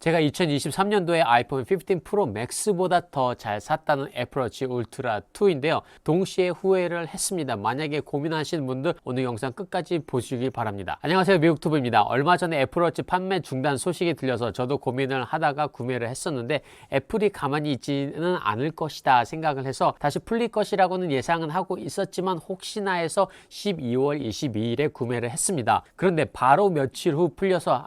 제가 2023년도에 아이폰 15 프로 맥스보다 더 잘 샀다는 애플워치 울트라 2인데요. 동시에 후회를 했습니다. 만약에 고민하시는 분들 오늘 영상 끝까지 보시길 바랍니다. 안녕하세요, 미국투브입니다. 얼마 전에 애플워치 판매 중단 소식이 들려서 저도 고민을 하다가 구매를 했었는데 애플이 가만히 있지는 않을 것이다 생각을 해서 다시 풀릴 것이라고는 예상은 하고 있었지만 혹시나 해서 12월 22일에 구매를 했습니다. 그런데 바로 며칠 후 풀려서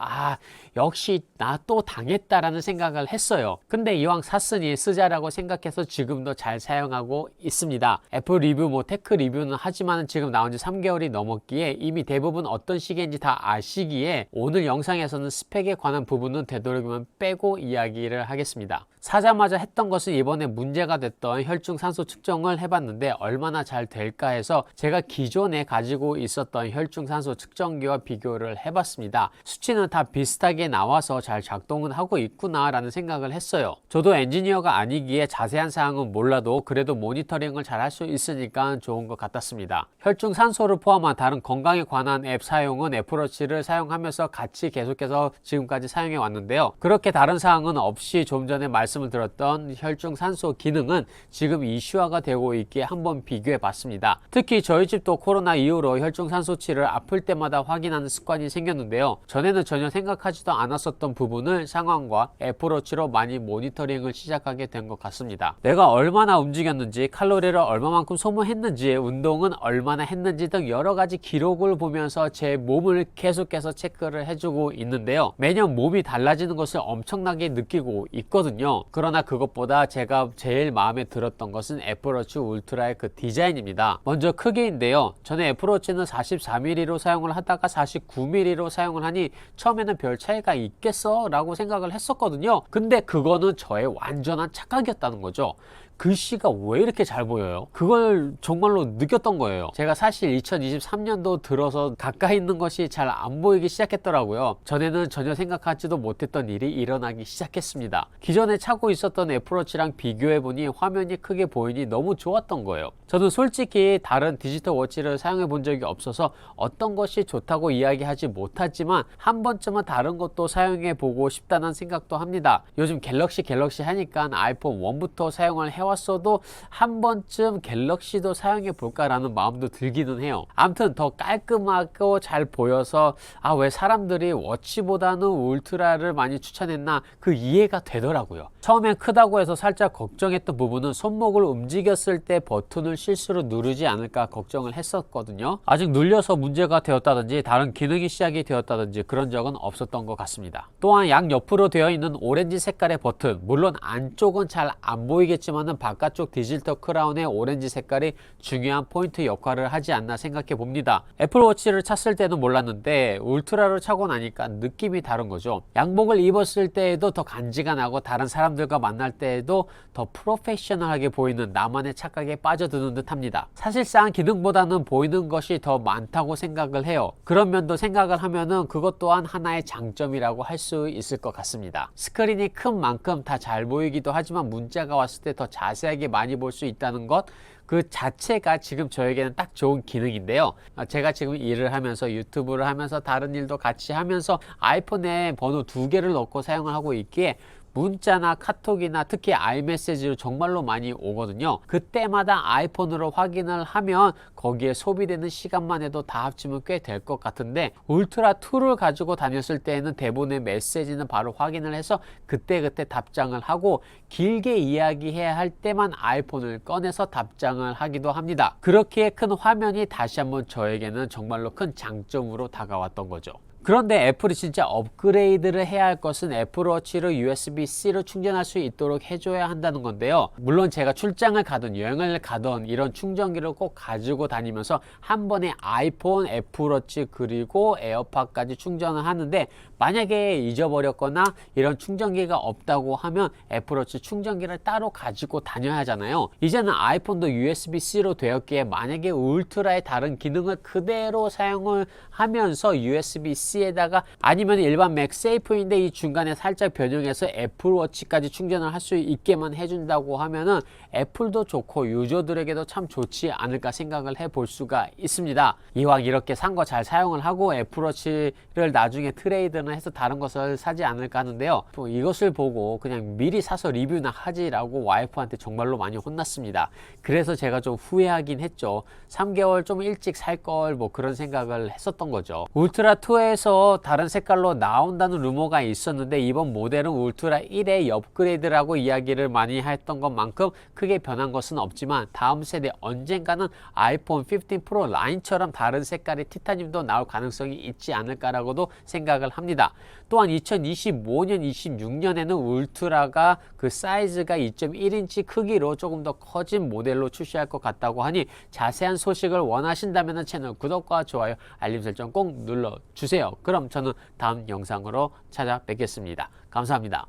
역시 나 또 당했다라는 생각을 했어요. 근데 이왕 샀으니 쓰자라고 생각해서 지금도 잘 사용하고 있습니다. 애플 리뷰, 테크 리뷰는 하지만 지금 나온 지 3개월이 넘었기에 이미 대부분 어떤 시계인지 다 아시기에 오늘 영상에서는 스펙에 관한 부분은 되도록이면 빼고 이야기를 하겠습니다. 사자마자 했던 것은 이번에 문제가 됐던 혈중 산소 측정을 해봤는데 얼마나 잘 될까 해서 제가 기존에 가지고 있었던 혈중 산소 측정기와 비교를 해봤습니다. 수치는 다 비슷하게 나와서 잘 작동은 하고 있구나 라는 생각을 했어요. 저도 엔지니어가 아니기에 자세한 사항은 몰라도 그래도 모니터링을 잘 할 수 있으니까 좋은 것 같았습니다. 혈중 산소를 포함한 다른 건강에 관한 앱 사용은 애플워치를 사용하면서 같이 계속해서 지금까지 사용해 왔는데요. 그렇게 다른 사항은 없이 좀 전에 말씀을 드렸던 혈중 산소 기능은 지금 이슈화가 되고 있기에 한번 비교해 봤습니다. 특히 저희 집도 코로나 이후로 혈중 산소치를 아플 때마다 확인하는 습관이 생겼는데요. 전에는 전혀 생각하지도 않았었던 부분을 상황과 애플워치로 많이 모니터링을 시작하게 된 것 같습니다. 내가 얼마나 움직였는지, 칼로리를 얼마만큼 소모했는지, 운동은 얼마나 했는지 등 여러 가지 기록을 보면서 제 몸을 계속해서 체크를 해주고 있는데요. 매년 몸이 달라지는 것을 엄청나게 느끼고 있거든요. 그러나 그것보다 제가 제일 마음에 들었던 것은 애플워치 울트라의 그 디자인입니다. 먼저 크기인데요. 전에 애플워치는 44mm로 사용을 하다가 49mm로 사용을 하니 처음에는 별 차이가 있겠어? 라고 생각을 했었거든요. 근데 그거는 저의 완전한 착각이었다는 거죠. 글씨가 왜 이렇게 잘 보여요? 그걸 정말로 느꼈던 거예요. 제가 사실 2023년도 들어서 가까이 있는 것이 잘 안 보이기 시작했더라고요. 전에는 전혀 생각하지도 못했던 일이 일어나기 시작했습니다. 기존에 차고 있었던 애플워치랑 비교해보니 화면이 크게 보이니 너무 좋았던 거예요. 저는 솔직히 다른 디지털 워치를 사용해 본 적이 없어서 어떤 것이 좋다고 이야기하지 못하지만 한 번쯤은 다른 것도 사용해 보고 싶다는 생각도 합니다. 요즘 갤럭시 하니까 아이폰 1부터 사용을 해왔어도 한 번쯤 갤럭시도 사용해 볼까 라는 마음도 들기는 해요. 아무튼 더 깔끔하고 잘 보여서 왜 사람들이 워치보다는 울트라를 많이 추천했나 그 이해가 되더라고요. 처음엔 크다고 해서 살짝 걱정했던 부분은 손목을 움직였을 때 버튼을 실수로 누르지 않을까 걱정을 했었거든요. 아직 눌려서 문제가 되었다든지 다른 기능이 시작이 되었다든지 그런 적은 없었던 것 같습니다. 또한 양옆으로 되어 있는 오렌지 색깔의 버튼, 물론 안쪽은 잘 안 보이겠지만 바깥쪽 디지털 크라운의 오렌지 색깔이 중요한 포인트 역할을 하지 않나 생각해 봅니다. 애플워치를 찼을 때는 몰랐는데 울트라를 차고 나니까 느낌이 다른 거죠. 양복을 입었을 때에도 더 간지가 나고 다른 사람들과 만날 때에도 더 프로페셔널하게 보이는 나만의 착각에 빠져드는 듯 합니다. 사실상 기능보다는 보이는 것이 더 많다고 생각을 해요. 그런 면도 생각을 하면은 그것 또한 하나의 장점이라고 할 수 있을 것 같습니다. 스크린이 큰 만큼 다 잘 보이기도 하지만 문자가 왔을 때 더 자세하게 많이 볼 수 있다는 것, 그 자체가 지금 저에게는 딱 좋은 기능인데요. 제가 지금 일을 하면서 유튜브를 하면서 다른 일도 같이 하면서 아이폰에 번호 2개를 넣고 사용을 하고 있기에 문자나 카톡이나 특히 아이메시지로 정말로 많이 오거든요. 그때마다 아이폰으로 확인을 하면 거기에 소비되는 시간만 해도 다 합치면 꽤 될 것 같은데 울트라 2를 가지고 다녔을 때에는 대부분의 메시지는 바로 확인을 해서 그때그때 답장을 하고 길게 이야기해야 할 때만 아이폰을 꺼내서 답장을 하기도 합니다. 그렇기에 큰 화면이 다시 한번 저에게는 정말로 큰 장점으로 다가왔던 거죠. 그런데 애플이 진짜 업그레이드를 해야 할 것은 애플워치를 USB-C로 충전할 수 있도록 해줘야 한다는 건데요. 물론 제가 출장을 가든 여행을 가든 이런 충전기를 꼭 가지고 다니면서 한 번에 아이폰, 애플워치 그리고 에어팟까지 충전을 하는데 만약에 잊어버렸거나 이런 충전기가 없다고 하면 애플워치 충전기를 따로 가지고 다녀야 하잖아요. 이제는 아이폰도 USB-C로 되었기에 만약에 울트라의 다른 기능을 그대로 사용을 하면서 USB-C에다가 아니면 일반 맥세이프인데 이 중간에 살짝 변형해서 애플워치까지 충전을 할 수 있게만 해준다고 하면은 애플도 좋고 유저들에게도 참 좋지 않을까 생각을 해볼 수가 있습니다. 이왕 이렇게 산 거 잘 사용을 하고 애플워치를 나중에 트레이드는 해서 다른 것을 사지 않을까 하는데요. 이것을 보고 그냥 미리 사서 리뷰나 하지라고 와이프한테 정말로 많이 혼났습니다. 그래서 제가 좀 후회하긴 했죠. 3개월 좀 일찍 살 걸 뭐 그런 생각을 했었던 거죠. 울트라 2에서 다른 색깔로 나온다는 루머가 있었는데 이번 모델은 울트라 1의 업그레이드라고 이야기를 많이 했던 것만큼 크게 변한 것은 없지만 다음 세대 언젠가는 아이폰 15 프로 라인처럼 다른 색깔의 티타늄도 나올 가능성이 있지 않을까라고도 생각을 합니다. 또한 2025년, 26년에는 울트라가 그 사이즈가 2.1인치 크기로 조금 더 커진 모델로 출시할 것 같다고 하니 자세한 소식을 원하신다면 채널 구독과 좋아요, 알림 설정 꼭 눌러주세요. 그럼 저는 다음 영상으로 찾아뵙겠습니다. 감사합니다.